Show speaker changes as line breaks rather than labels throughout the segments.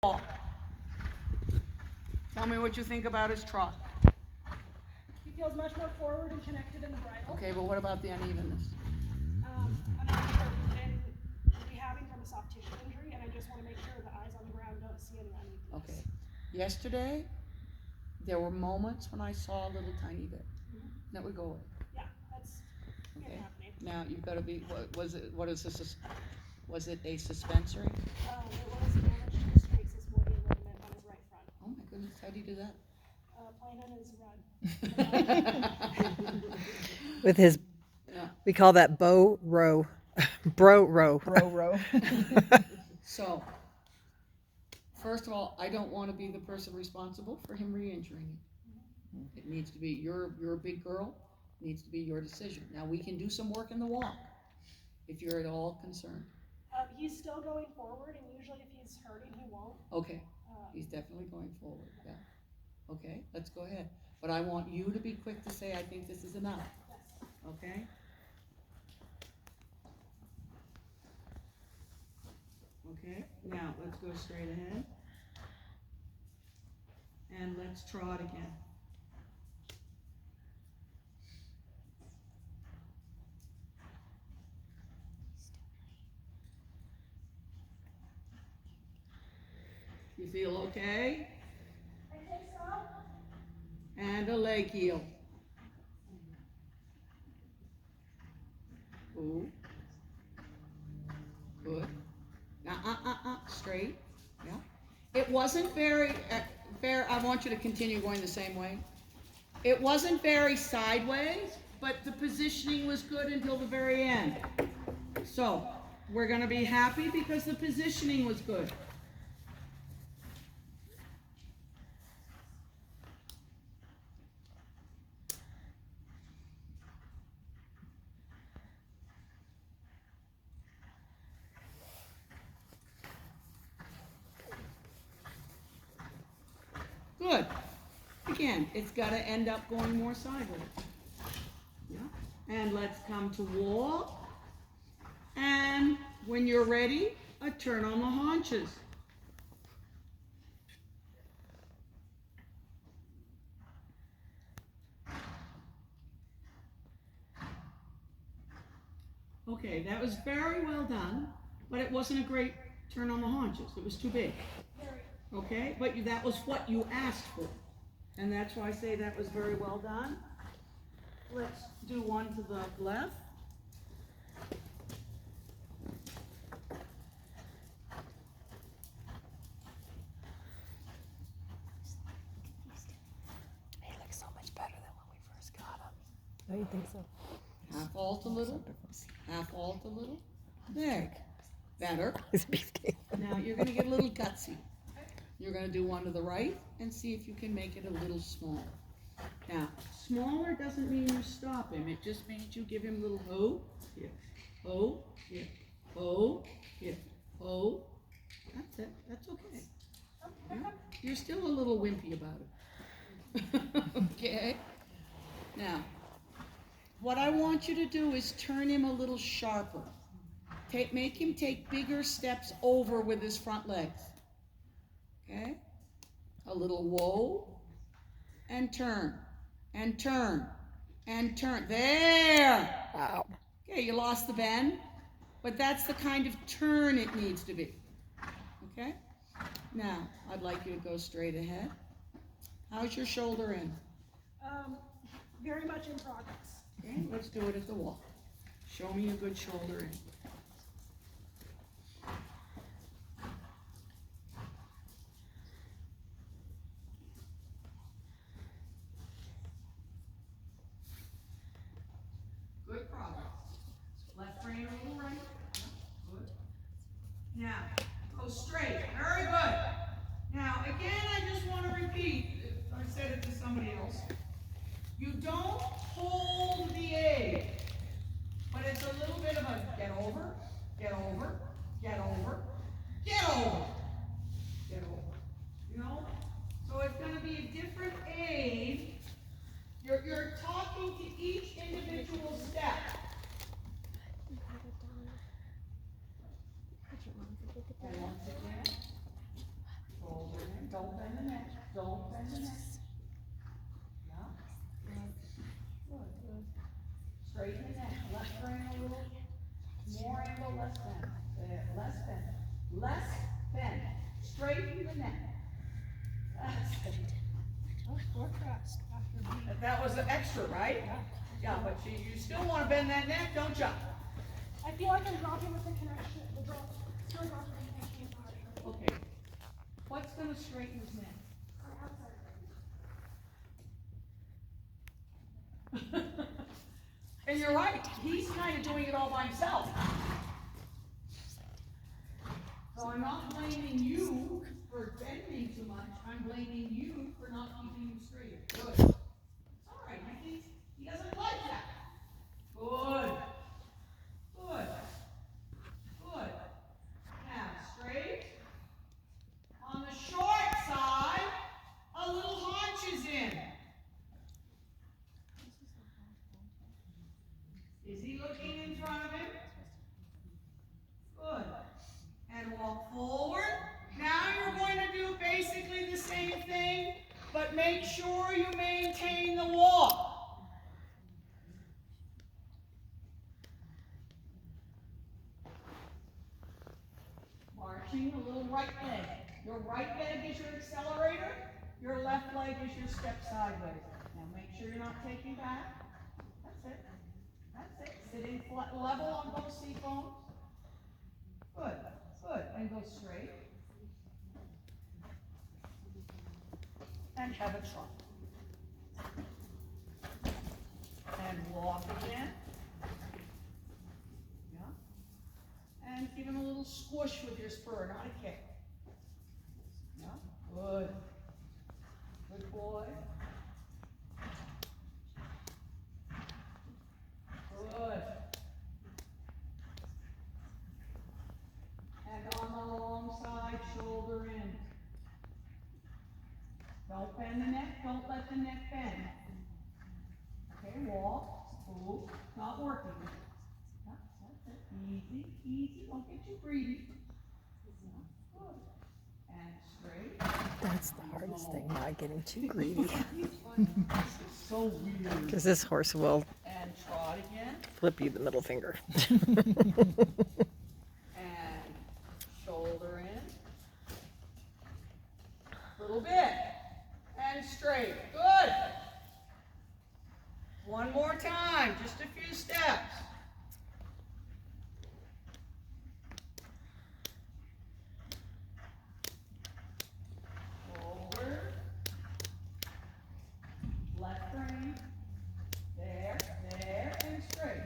walk. Tell me what you think about his trot.
He feels much more forward and connected in the bridle.
Okay, but what about the unevenness?
And rehabbing from a soft tissue injury, and I just want to make sure the eyes on the ground don't see any unevenness.
Okay. Yesterday, there were moments when I saw a little tiny bit. That would go away.
Yeah, that's
Okay.
happening.
Now you've got to be. What is this? Was it a suspensory?
It was damage to the straight systolic ligament on his right front.
Oh my goodness! How do you do that?
Playing on his run.
With his,
Yeah.
we call that bow row, bro row.
Row, row.
So, first of all, I don't want to be the person responsible for him re-injuring you. It needs to be you're a big girl. It needs to be your decision. Now we can do some work in the walk if you're at all concerned.
He's still going forward, and usually if he's hurting, he won't.
Okay, he's definitely going forward. Yeah. Okay, let's go ahead. But I want you to be quick to say, I think this is enough.
Yes.
Okay? Okay, now let's go straight ahead. And let's trot again. You feel okay?
I think so.
And a leg heel. Ooh. Good. Now, straight. Yeah. It wasn't very fair. I want you to continue going the same way. It wasn't very sideways, but the positioning was good until the very end. So, we're going to be happy because the positioning was good. Good. Again, it's got to end up going more sideways. Yeah. And let's come to walk. And when you're ready, a turn on the haunches. Okay, that was very well done, but it wasn't a great turn on the haunches. It was too big. Okay, but that was what you asked for. And that's why I say that was very well done. Let's do one to the left.
He looks so much better than when we first got him. Don't you think so?
Half alt a little. Half alt a little. There. Better.
His beefcake.
Now you're going to get a little gutsy. You're going to do one to the right and see if you can make it a little smaller. Now, smaller doesn't mean you stop him. It just means you give him a little ho, here, ho, here, ho, here, ho. That's it. That's okay. Yeah? You're still a little wimpy about it. Okay? Now, what I want you to do is turn him a little sharper. Make him take bigger steps over with his front legs. Okay? A little whoa, and turn, and turn, and turn. There!
Wow.
Okay, you lost the bend, but that's the kind of turn it needs to be. Okay? Now, I'd like you to go straight ahead. How's your shoulder in?
Very much in progress.
Okay, let's do it at the walk. Show me a good shoulder in. Good progress. Left rein a little right. Good. Now, go straight. Very good. Now, again, I just want to repeat. I said it to somebody else. You don't hold the A, but it's a little bit of a get over Don't bend the neck. Don't bend the neck. Yeah. Good. Good, good. Straighten the neck. Left brain a little. More angle, less bend. There. Less bend. Less bend. Straighten the neck. That's it. That was an extra, right? Yeah, but you still want to bend that neck, don't you?
I feel like I'm dropping with the connection. The drop. Still dropping the connection with the hard.
Okay. What's going to straighten his neck? And you're right, he's kind of doing it all by himself. So I'm not blaming you for bending too much, I'm blaming you for not keeping him straight. Good. It's all right, he doesn't like that. Good. Good. Good. Now, straight. On the short side, a little haunch is in. Is he looking in front of him? Good. And walk forward. Now you're going to do basically the same thing, but make sure you maintain the walk. Marching a little right leg. Your right leg is your accelerator. Your left leg is your step sideways. Now make sure you're not taking back. That's it. That's it. Sitting flat, level on both seat bones. Good. Good. And go straight. And have a trot. And walk again. Yeah. And give him a little squish with your spur, not a kick. Yeah. Good. Good boy. Good. And on the long side, shoulder in. Don't bend the neck, don't let the neck bend. Okay, walk, move, not working. That's it. Easy, easy, don't get too greedy. Good. And straight.
That's the hardest thing, not getting too greedy.
This is so weird.
Because this horse will
And trot again.
flip you the middle finger.
And shoulder in. Little bit. And straight. Good. One more time, just a few steps. Forward. Left brain. There, and straight.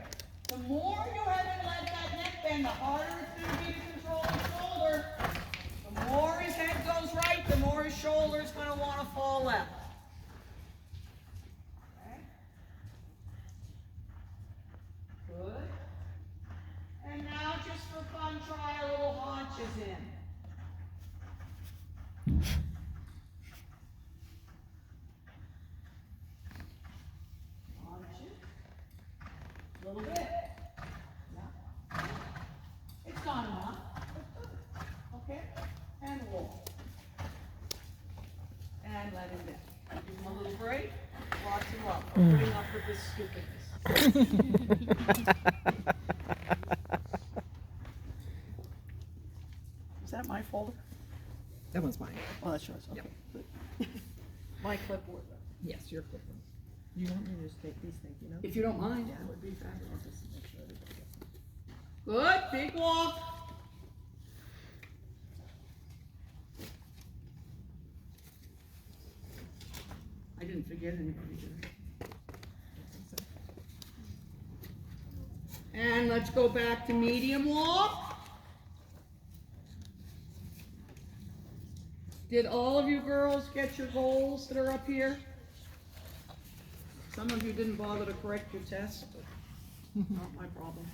The more you haven't let that neck bend, the harder it's going to be to control his shoulder. The more his head goes right, the more his shoulder is going to want to fall left. Okay. Good. And now, just for fun, try a little haunches in. Haunches. A little bit. Yeah. It's not enough. Okay. And walk. And let him down. Give him a little break. Lots of love for putting up with this stupidness. Is that my folder?
That one's mine.
Oh, that's yours. Okay. Good. My clipboard.
Yes, your clipboard. You want me to just take these, thank you, no?
If you don't mind, that would be fabulous. Good. Big walk. I didn't forget anybody, did I? And let's go back to medium walk. Did all of you girls get your goals that are up here? Some of you didn't bother to correct your test, but not my problem.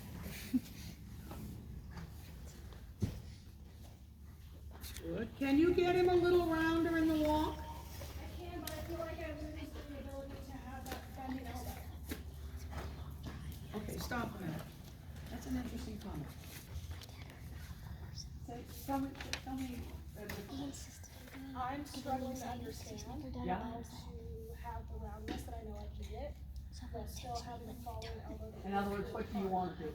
Good. Can you get him a little rounder in the walk?
I can, but I feel like I'm losing the ability to have that bending elbow.
Okay, stop a minute. That's an interesting comment. Tell me,
I'm struggling to understand
Yeah.
how to have the roundness that I know I can get, while still having the follow and elbow.
In other words, what do you want to do?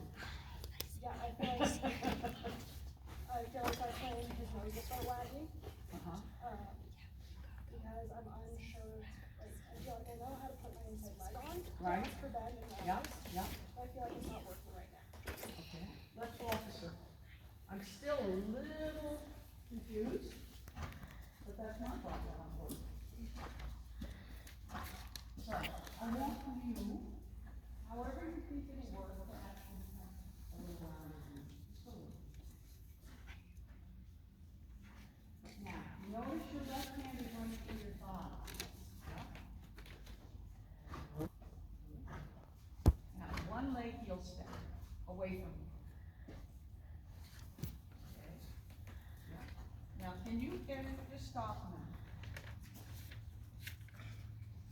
Yeah, I feel like my playing his nose will start wagging.
Uh-huh.
Because I'm unsure, like, I feel like I know how to put my inside leg on.
Right.
For bend and
Yeah,
roundness,
yeah.
but I feel like it's not working right now.
Okay. Let's officer. I'm still a little confused, but that's not problem. I'm working. So, I want from you, however you think it'll work, to actually have a little round of you. Now, notice your left hand is running through your thigh. Yeah? Now, one leg heel step away from you. Okay? Yeah. Now, can you get it? Just stop now.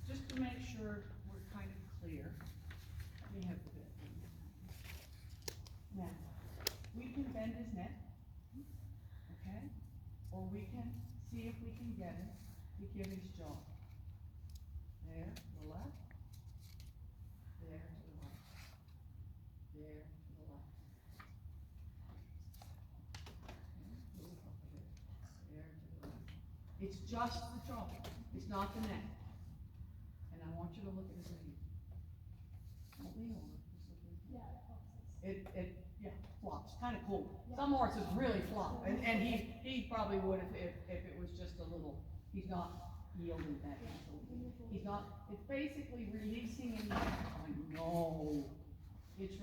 Just to make sure we're kind of clear. Let me have the bit. Now, we can bend his neck. Okay? Or we can see if we can get him to give his jaw. There, to the left. There, to the right. There, to the left. Okay, move up a bit. There, to the left. It's just the jaw. It's not the neck. And I want you to look at his knee. Don't lean over. Just look at his knee.
Yeah,
Yeah, flops. Kind of cool. Some horses really flop, and he probably would if it was just a little. He's not yielding that easily. He's not. It's basically releasing any. I know. It's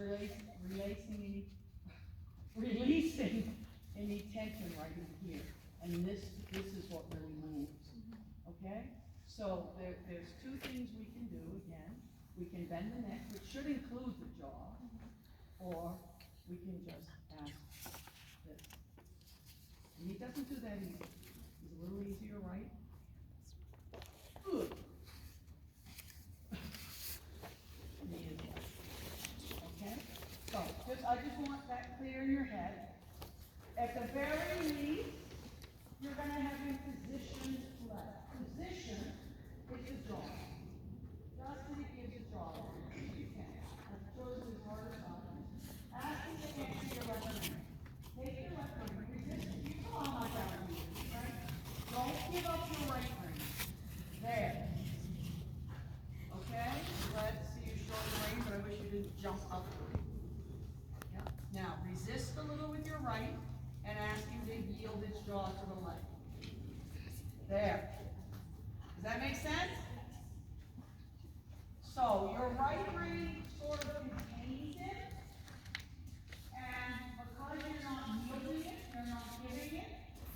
releasing any tension right in here, and this is what really moves. Okay. So there's two things we can do. Again, we can bend the neck, which should include the jaw, or we can just ask this. And he doesn't do that easy. He's a little easier, right? Good. And he is right. Okay? So, I just want that clear in your head. At the very least, you're going to have him positioned left. Position is the jaw. Just as it gives a jaw. You can. That shows his harder side. Ask him to answer your left hand. Take your left hand. Resist. You saw how much I was using, right? Don't give up your right hand. There. Okay? Glad to see you showing range, but I wish you didn't jump up. Yeah. Now, resist a little with your right and ask him to yield his jaw to the left. There. Does that make sense? So, your right rein sort of contains it, and because you're not yielding it, you're not giving it,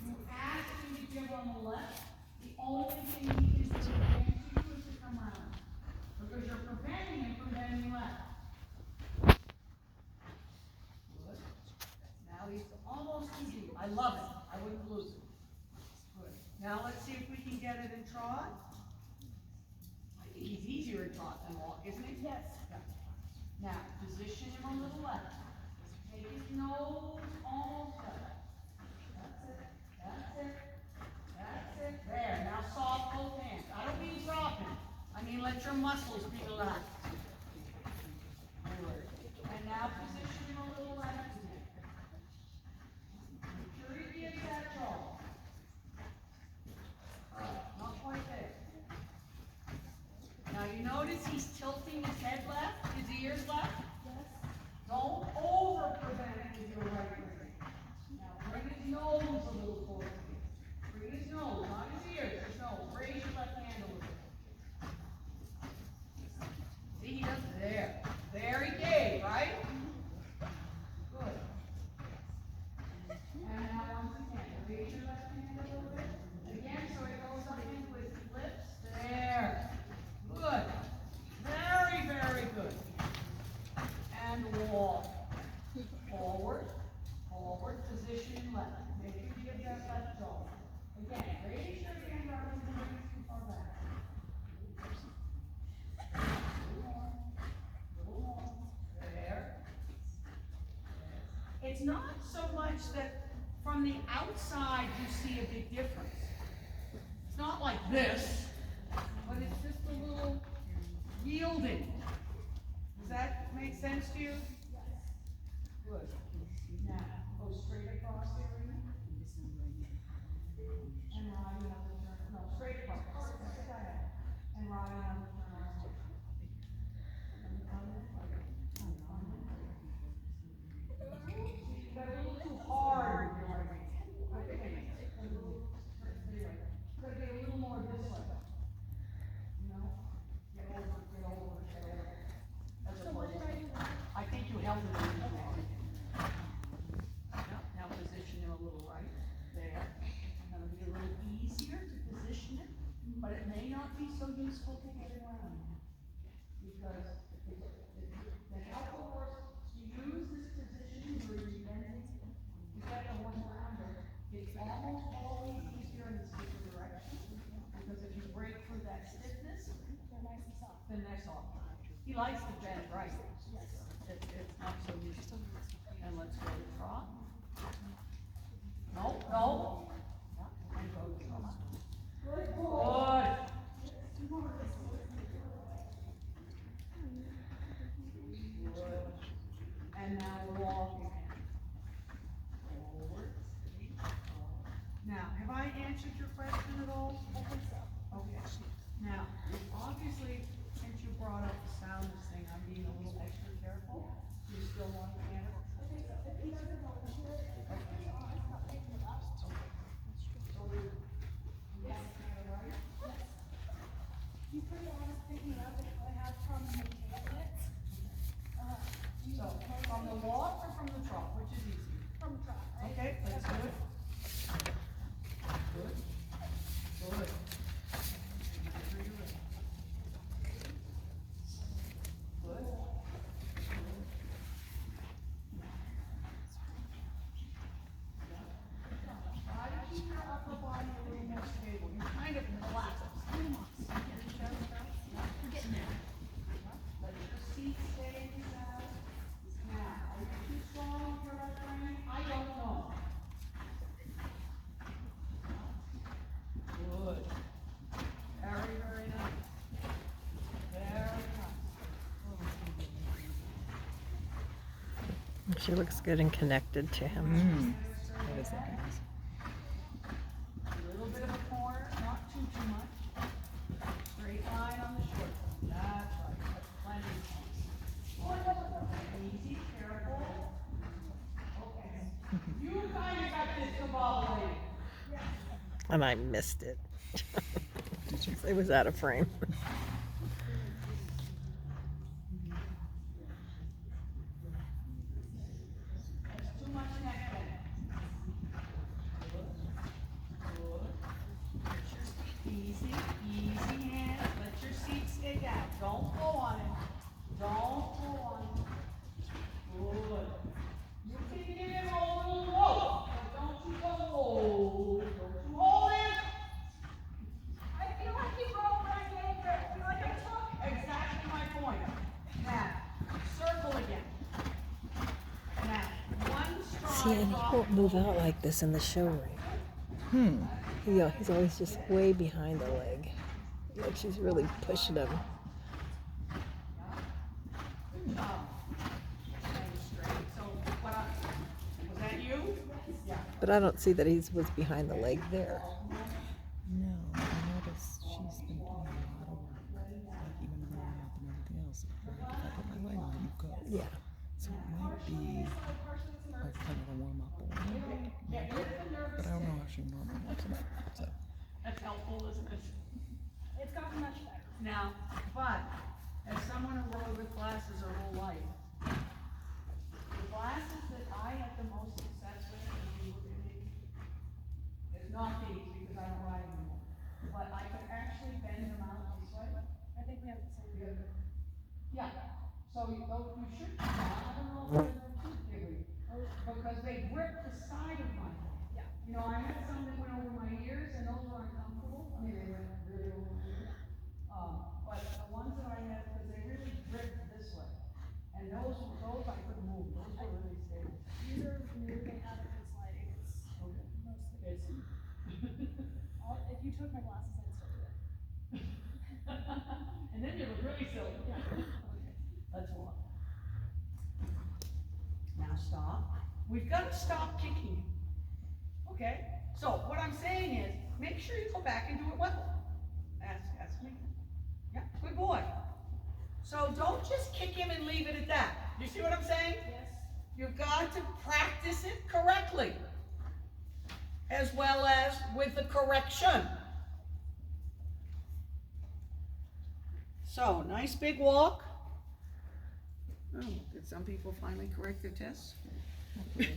you ask him to give on the left. The only thing he can do against you is to come around. Because you're preventing him from bending left. Good. Now he's almost too deep. I love it. I wouldn't lose it. Good. Now let's see if we can get it in trot. I think he's easier in trot than walk, isn't he?
yes.
Yeah. Now, position him a little left. Take his nose almost up. That's it. That's it. That's it. There. Now soft both hands. I don't mean dropping. I mean let your muscles be relaxed. Good. And now position him a little left again. Make sure he gives that jaw. Not quite there. Now you notice he's tilting his head left, his ears left.
Yes.
Don't over prevent it with your right leg. Now bring his nose a little forward. Bring his nose, not his ears, his nose. Raise your left hand a little bit. See, he does there. There he gave, right? Good. And now once again, raise your left hand a little bit. Again, so it goes up into his lips. There. Good. Very, very good. And walk. Forward. Forward. Position left. Make sure you give that left jaw. Again, raise your hand rather than bring it too far back. A little more. A little more. There. It's not so much that from the outside you see a big difference. this, but it's just a little yielding. Does that make sense to you? Good. Now, go straight across the arena. And ride another turn. No, straight across. And ride another turn. You got a little too hard with your right. Okay. Gotta get a little more this way. You know? Get over, get over, get over. That's a close one. I think you held it a little long. Now position him a little right there. That'll be a little easier to position it, but it may not be so useful to get it around. Because the help of horse to use this position where you get the horse around it, it's almost always easier in the sticker direction. Because if you break through that stiffness, then they're soft. He likes to bend right. It's not so useful. And let's go to trot. No, no. And go to trot. Good. And now walk again. Forward. Now, have I answered your question at all?
I think so.
Okay. Now, obviously, since you brought up the soundness thing, I'm being a little extra careful. You still want to handle it?
I think so. If he doesn't volunteer, I'm not picking it up.
So we got it kind of right?
Yes. He's pretty honest picking it up, and I have problems maintaining it.
So, from the walk or from the trot, which is easier?
From trot, right?
Okay, let's do it. Good. Good. Whenever you're ready. Good. Try to keep your upper body a little more stable. You kind of relax. We're getting there. Let your seat stay in the saddle. Now, are you too strong for that frame? I don't know. Good. Very, very nice. Very nice.
She looks good and connected to him.
That is nice.
A little bit of a corner, not too much. Straight line on the short one. That's right. That's plenty. Easy, careful. Okay. You kind of got this discombobulated.
And I missed it.
Did you?
It was out of frame.
That's too much neck bend. Good. Easy, easy hands. Let your seat stay down. Don't pull on it. Don't pull on it. Good. You can give him a little rope, but don't you go low. Don't you hold him.
I feel like he broke when I gave grip. I feel like I took.
Exactly my point. Now, circle again. Now, one stride.
See, and he won't move out like this in the show ring. Yeah, he's always just way behind the leg. Like she's really pushing him.
Good job. Staying straight. So, what was that you? Yeah.
But I don't see that he was behind the leg there.
No, I noticed she's been doing a lot of work, like even the warm up and everything else. Like if I put my leg on, you go.
Yeah.
So it might be like kind of a warm up or maybe. But I don't know how she normally wants it. So
That's helpful, isn't it?
It's gotten much better.
Now, but as someone who rode with glasses her whole life, the glasses that I had the most success with, as you look at me, is not these because I don't ride anymore. But I could actually bend them out this way.
I think we have the same.
Yeah. So you should try. I don't know if they're too big because they grip the side of my head.
Yeah.
You know, I had some that went over my ears and those were uncomfortable. I mean, they went really over my ears. But the ones that I had, because they really grip this way. And those I couldn't move. Those were really stable.
These are new, they haven't been sliding. It's
Okay.
mostly.
It's
If you took my glasses, I'd still do it.
And then you look really silly. Yeah. Okay. Let's walk. Now stop. We've got to stop kicking him. Okay? So what I'm saying is, make sure you go back and do it well. Ask me. Yeah, good boy. So don't just kick him and leave it at that. You see what I'm saying?
Yes.
You've got to practice it correctly, as well as with the correction. So, nice big walk. Oh, did some people finally correct their tests?
I think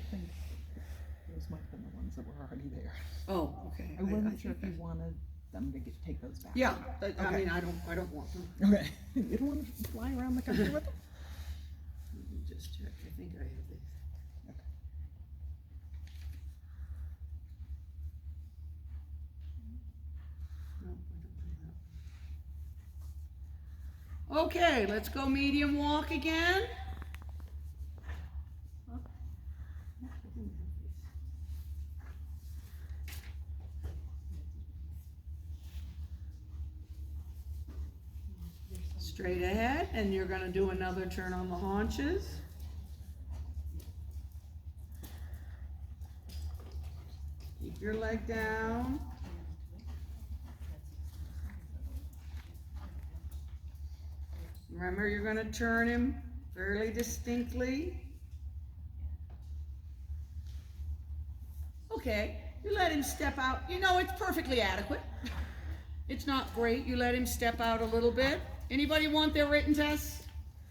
those might have been the ones that were already there.
Oh, okay.
I wasn't sure
think
if you wanted them to take those back.
Yeah, I
Okay.
mean, I don't want them.
Okay. You don't want to fly around the country with them?
Let me just check. I think I have these.
Okay.
No, I don't have that. Okay, let's go medium walk again. Straight ahead, and you're gonna do another turn on the haunches. Keep your leg down. Remember, you're gonna turn him fairly distinctly. Okay, you let him step out. You know, it's perfectly adequate. It's not great. You let him step out a little bit. Anybody want their written tests?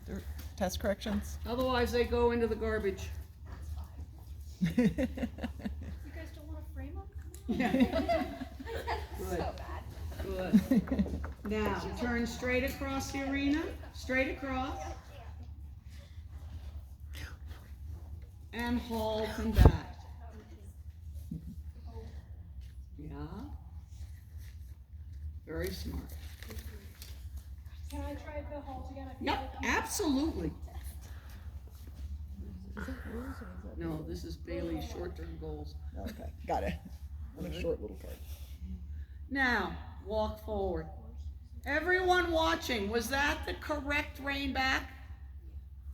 Their test corrections?
Otherwise, they go into the garbage.
You guys don't want to frame them?
Yeah. Good.
So bad.
Good. Now, turn straight across the arena. Straight across. And halt and back. Yeah. Very smart.
Can I try the halt again? I feel
Yep,
like I'm-
absolutely.
Is that yours or is that
No, this is Bailey's short-term goals.
Okay, got it. On a short little card.
Now, walk forward. Everyone watching, was that the correct rein back?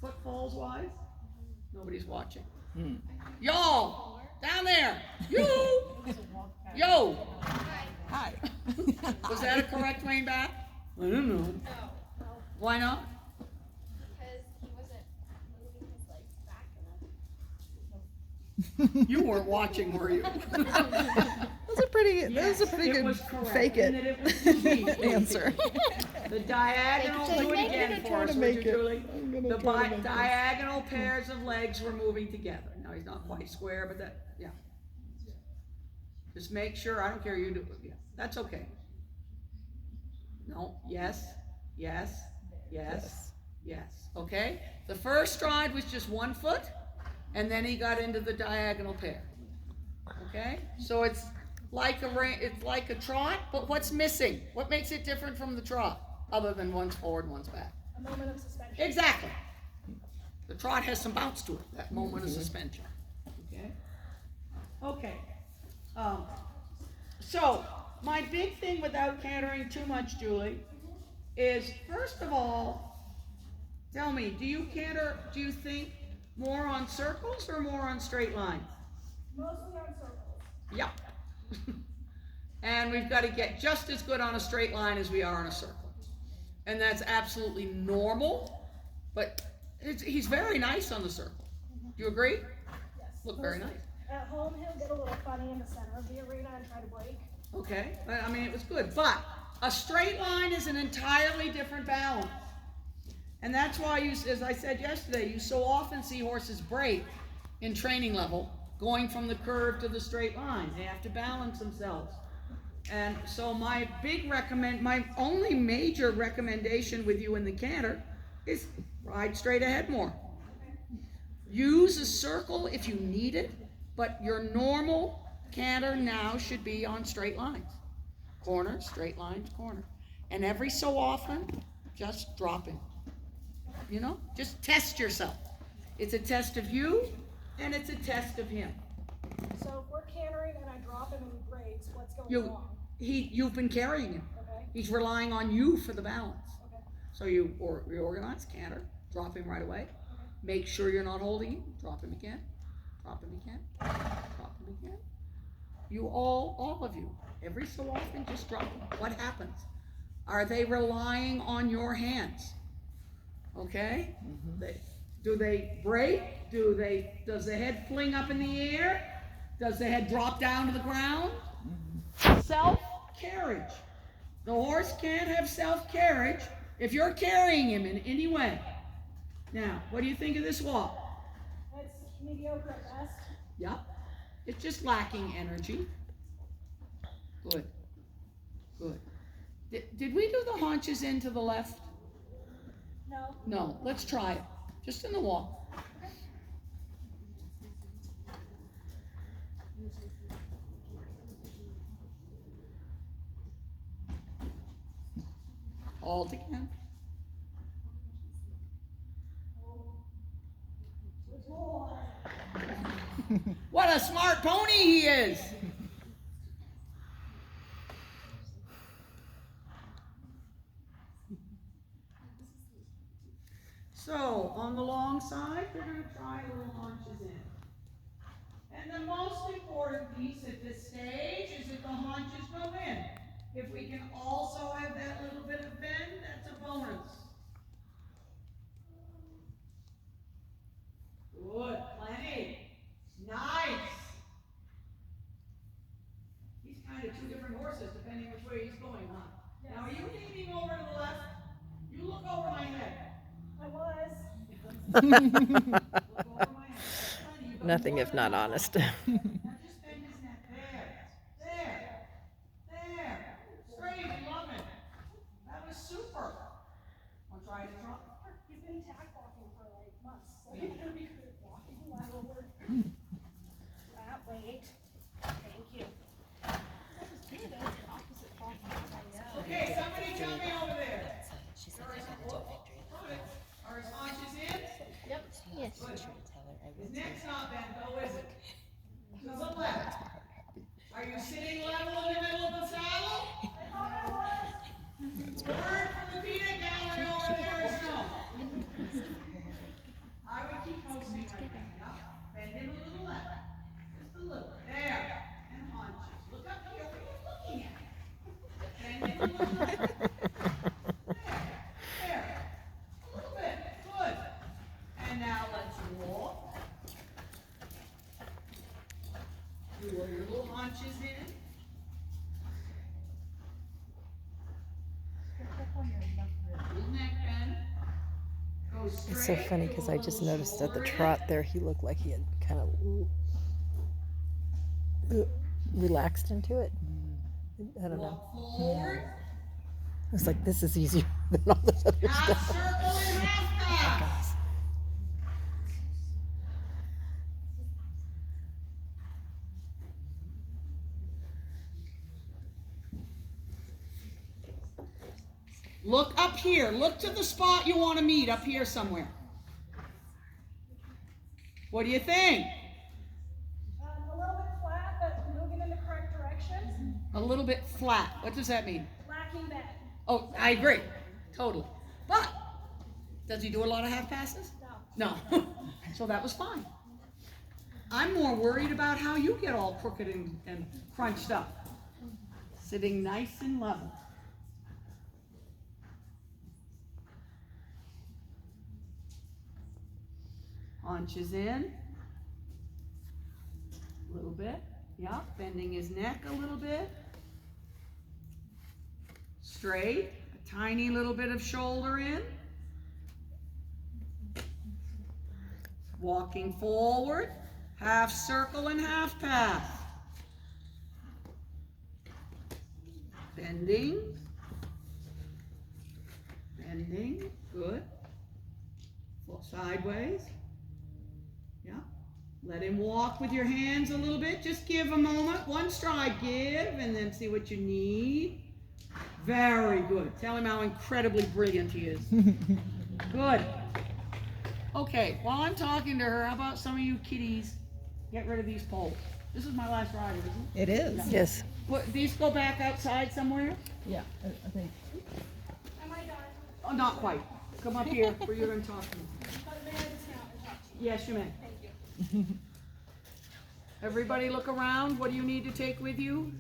Footfalls wise? Nobody's watching. Y'all, down there, you, yo,
Hi.
was that a correct rein back? I don't know.
No,
Why not?
because he wasn't moving his legs back enough.
You weren't watching, were you?
That was a pretty
It
good
was correct,
fake
and
it
that it was too deep.
answer.
The diagonal,
Thank you.
do it again
I'm
for
gonna
us,
try to
would you,
make it.
Julie?
I'm gonna
The
try to make this.
diagonal pairs of legs were moving together. Now, he's not quite square, but that, yeah. Just make sure, I don't care, you do it, yeah, that's okay. No, yes, yes, yes, yes, okay? The first stride was just 1 foot, and then he got into the diagonal pair. Okay? So it's like a trot, but what's missing? What makes it different from the trot, other than one's forward, one's back?
A moment of suspension.
Exactly. The trot has some bounce to it, that moment of suspension. Okay? Okay. So, my big thing without cantering too much, Julie, is first of all, tell me, do you think more on circles or more on straight lines?
Mostly on circles.
Yep. And we've got to get just as good on a straight line as we are on a circle. And that's absolutely normal, but he's very nice on the circle. Do you agree?
Yes.
Look very nice.
At home, he'll get a little funny in the center of the arena and try to break.
Okay, I mean, it was good, but a straight line is an entirely different balance. And that's why as I said yesterday, you so often see horses break in training level, going from the curve to the straight line. They have to balance themselves. And so my only major recommendation with you in the canter is ride straight ahead more. Use a circle if you need it, but your normal canter now should be on straight lines. Corner, straight lines, corner. And every so often, just drop him. You know, just test yourself. It's a test of you, and it's a test of him.
So if we're cantering and I drop him and he breaks, what's going wrong?
You've been carrying him.
Okay.
He's relying on you for the balance. So you reorganize, canter, drop him right away. Make sure you're not holding him. Drop him again. Drop him again. Drop him again. You all of you, every so often, just drop them. What happens? Are they relying on your hands? Okay? Do they break? Does the head fling up in the air? Does the head drop down to the ground? Self-carriage. The horse can't have self-carriage if you're carrying him in any way. Now, what do you think of this walk?
It's mediocre at best.
Yep. It's just lacking energy. Good. Good. Did we do the haunches in to the left?
No.
No. Let's try it. Just in the walk. Halt again. What a smart pony he is! So, on the long side, we're going to try little haunches in. And the most important piece at this stage is that the haunches go in. If we can also have that little bit of bend, that's a bonus. Good, plenty. Nice. He's kind of two different horses depending which way he's going, huh? Now, are you leaning over to the left? You look over my head.
I was.
Look over my head. Honey, you got
Nothing
more
if
than
not
enough.
honest.
Now just bend his neck. There. Straight, love it. That was super. Want to try to drop?
He's been tack walking for like months, so he's gonna be good at walking lateral work. Wait. Thank you.
Okay, somebody jump me over there. Are his haunches in?
Yep. Yes.
His neck's not bent though, is it? To the left. Are you sitting level in the middle of the saddle? Word from the peanut gallery over there is no. I would keep posting like that. Yeah. Bend him a little left. Just a little. There. And haunches. Look up here. What are you looking at? Bend him a little left. There. A little bit. Good. And now let's walk. Do your little haunches in. Little neck bend. Go straight.
It's so funny because I just noticed at the
shoulder in.
trot there, he looked like he had kind of relaxed into it. I don't know.
Walk forward.
It's like this is easier than all this other
Half
stuff.
circle and half pass. Look up here. Look to the spot you want to meet up here somewhere. What do you think?
A little bit flat, but moving in the correct direction.
A little bit flat. What does that mean?
Lacking bend.
Oh, I agree. Totally. But, does he do a lot of half passes?
No.
No. So that was fine. I'm more worried about how you get all crooked and crunched up. Sitting nice and level. Haunches in. A little bit. Yeah, bending his neck a little bit. Straight. A tiny little bit of shoulder in. Walking forward. Half circle and half pass. Bending. Bending. Good. Full sideways. Yeah. Let him walk with your hands a little bit. Just give a moment. One stride, give, and then see what you need. Very good. Tell him how incredibly brilliant he is. Good. Okay, while I'm talking to her, how about some of you kiddies get rid of these poles? This is my last rider, isn't it?
It is.
Yes.
these go back outside somewhere?
Yeah, I think.
Am I done?
Oh, not quite. Come up here where you're gonna talk to me.
But may I dismount and talk to you?
Yes, you may.
Thank you.
Everybody look around. What do you need to take with you?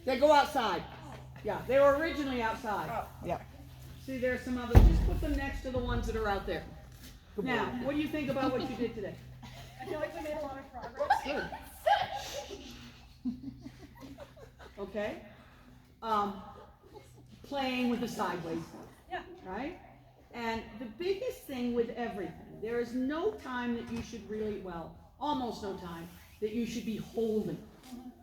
They go outside. Yeah, they were originally outside.
Yeah.
See, there's some others. Just put them next to the ones that are out there. Now, what do you think about what you did today?
I feel like we made a lot of progress.
Good. Okay. Playing with the sideways stuff,
Yeah.
right? And the biggest thing with everything, there is no time that you should really, well, almost no time, that you should be holding.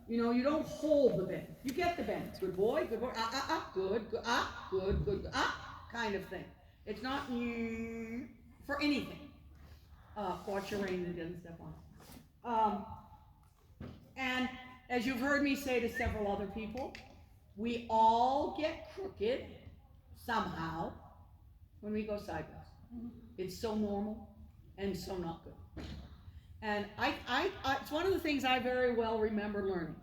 You know, you don't hold the bend. You get the bend. Good boy, good boy, good, good, kind of thing. It's not for anything. Watch your rain and didn't step on. And as you've heard me say to several other people, we all get crooked somehow when we go sideways. It's so normal and so not good. And it's one of the things I very well remember learning.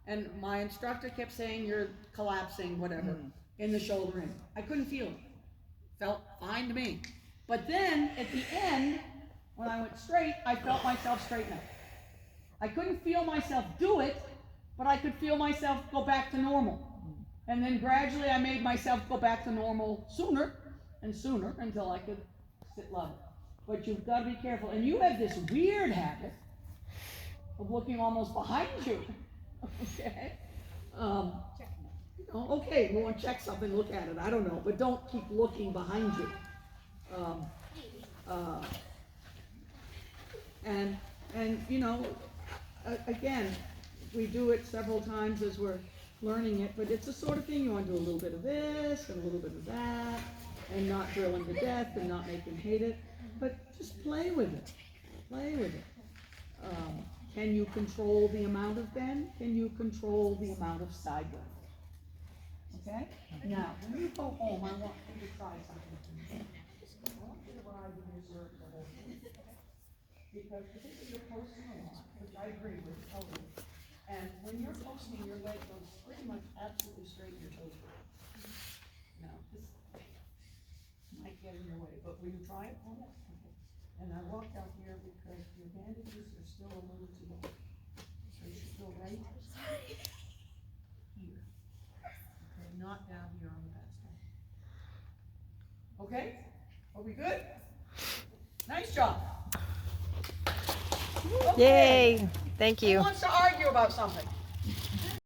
And my instructor kept saying, you're collapsing, whatever, in the shoulder in. I couldn't feel it. Felt fine to me. But then, at the end, when I went straight, I felt myself straighten up. I couldn't feel myself do it, but I could feel myself go back to normal. And then gradually I made myself go back to normal sooner and sooner until I could sit level. But you've got to be careful. And you have this weird habit of looking almost behind you. Okay? Okay, you want to check something, look at it. I don't know. But don't keep looking behind you. And you know, again, we do it several times as we're learning it, but it's the sort of thing you want to do a little bit of this and a little bit of that, and not drill him to death and not make him hate it, but just play with it. Play with it. Can you control the amount of bend? Can you control the amount of side bend? Okay? Now, when you go home, I want you to try something. I want you to ride with your shirt the whole thing. Because particularly you're posting a lot, which I agree with totally. And when you're posting, your leg goes pretty much absolutely straight in your toes. Now, this might get in your way, but will you try it for me? Okay. And I walked out here because your bandages are still a little too long. So you should go right here. Okay, not down here on the backside. Okay? Are we good? Nice job. Okay.
Yay! Thank
Who
you.
wants to argue about something?